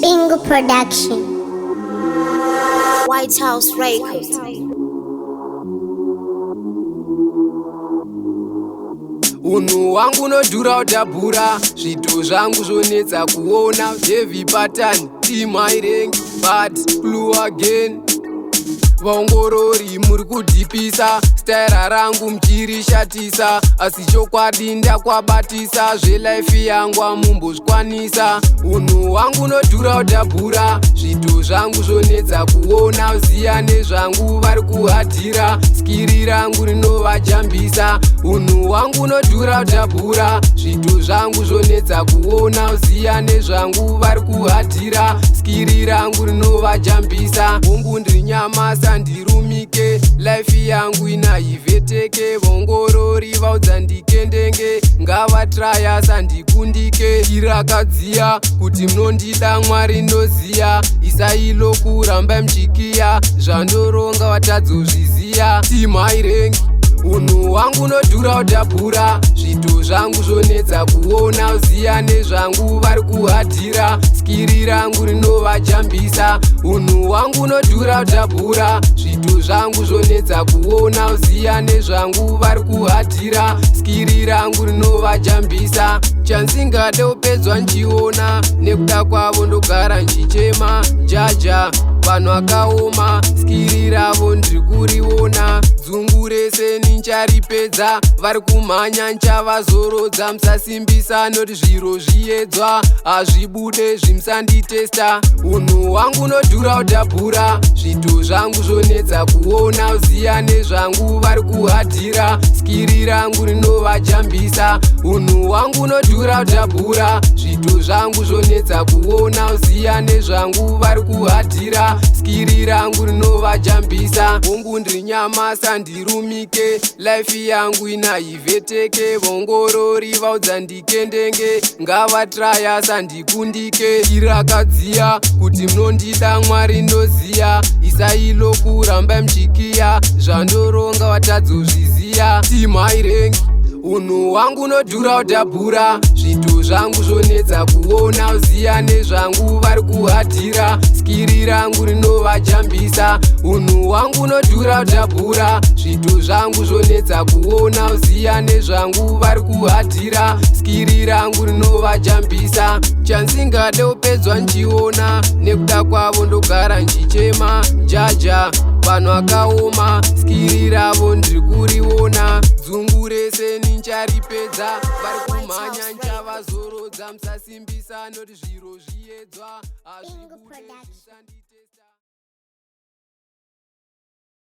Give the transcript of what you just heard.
Bingo Production. White House Records. Hunhu hwangu nodhura udhabhura, zvito zvangu zvonetsa kuona. Heavy pattern, team hiring, but blue again. Vaongorori muri kudhipisa, staira rangu mchirishatisa, asi chokwadi ndakwabatisa, zvelife yangu amumbozvikwanisa. Hunhu hwangu nodhura udhabhura, zvito zvangu zvonetsa kuona. Uziya nezvangu vari kuhadhira, skiri rangu rinovajambisa. Hunhu hwangu nodhura udhabhura, zvito zvangu zvonetsa kuona. Uziya nezvangu vari kuhadhira, skiri rangu rinovajambisa. Hongu ndiri nyamasa ndirumike, life yangu inaiveteke. Vongorori vaudza ndikendenge, ngavatraya sandikundike. Irakadziya kuti munondida, Mwari ndoziya. Isailo kuramba mchikiya, zvandoronga watadzozviziya. Timhairengi hunhu hwangu nodhura udhabhura, zvito zvangu zvonetsa kuona. Uziya nezvangu vari kuhadhira, skiri rangu rinovajambisa. Hunhu hwangu nodhura udhabhura, zvito zvangu zvonetsa kuona. Uziya nezvangu vari kuhadhira, skiri rangu rinovajambisa. Chansingade upedzwa nchiona, nekuda kwavo ndogara nchichema. Jaja vanhu akaoma, skiri ravo ndiri kuriona. Dzungu rese nicharipedza, vari kumhanya nchavazorodzwa. Musasimbisa noti zviro zviedzwa, hazvibude zvimusanditesta. Hunhu hwangu nodhura udhabhura, zvito zvangu zvonetsa kuona. Uziya nezvangu vari kuhadhira, skiri rangu rinovajambisa. Hunhu hwangu nodhura udhabhura, zvito zvangu zvonetsa kuona. Uziya nezvangu vari kuhadhira, skiri rangu rinovajambisa. Hongu ndiri nyamasa ndirumike, life yangu inaiveteke. Vongorori vaudza ndikendenge, ngavatraya sandikundike. Irakadziya kuti munondida, Mwari ndoziya. Isailo kuramba mchikiya, zvandoronga watadzozviziya. Timhairengi hunhu hwangu nodhura udhabhura, zvito zvangu zvonetsa kuona. Uziya nezvangu vari kuhadhira, skiri rangu rinovajambisa. Hunhu hwangu nodhura udhabhura, zvito zvangu zvonetsa kuona. Uziya nezvangu vari kuhadhira, skiri rangu rinovajambisa. Chansingade upedzwa nchiona, nekuda kwavo ndogara nchichema. Jaja vanhu akaoma, skiri ravo ndiri kuriona. Dzungu rese nicharipedza, vari kumhanya nchavazorodzwa. Musasimbisa noti zviro zviedzwa, hazvibude zvisandita.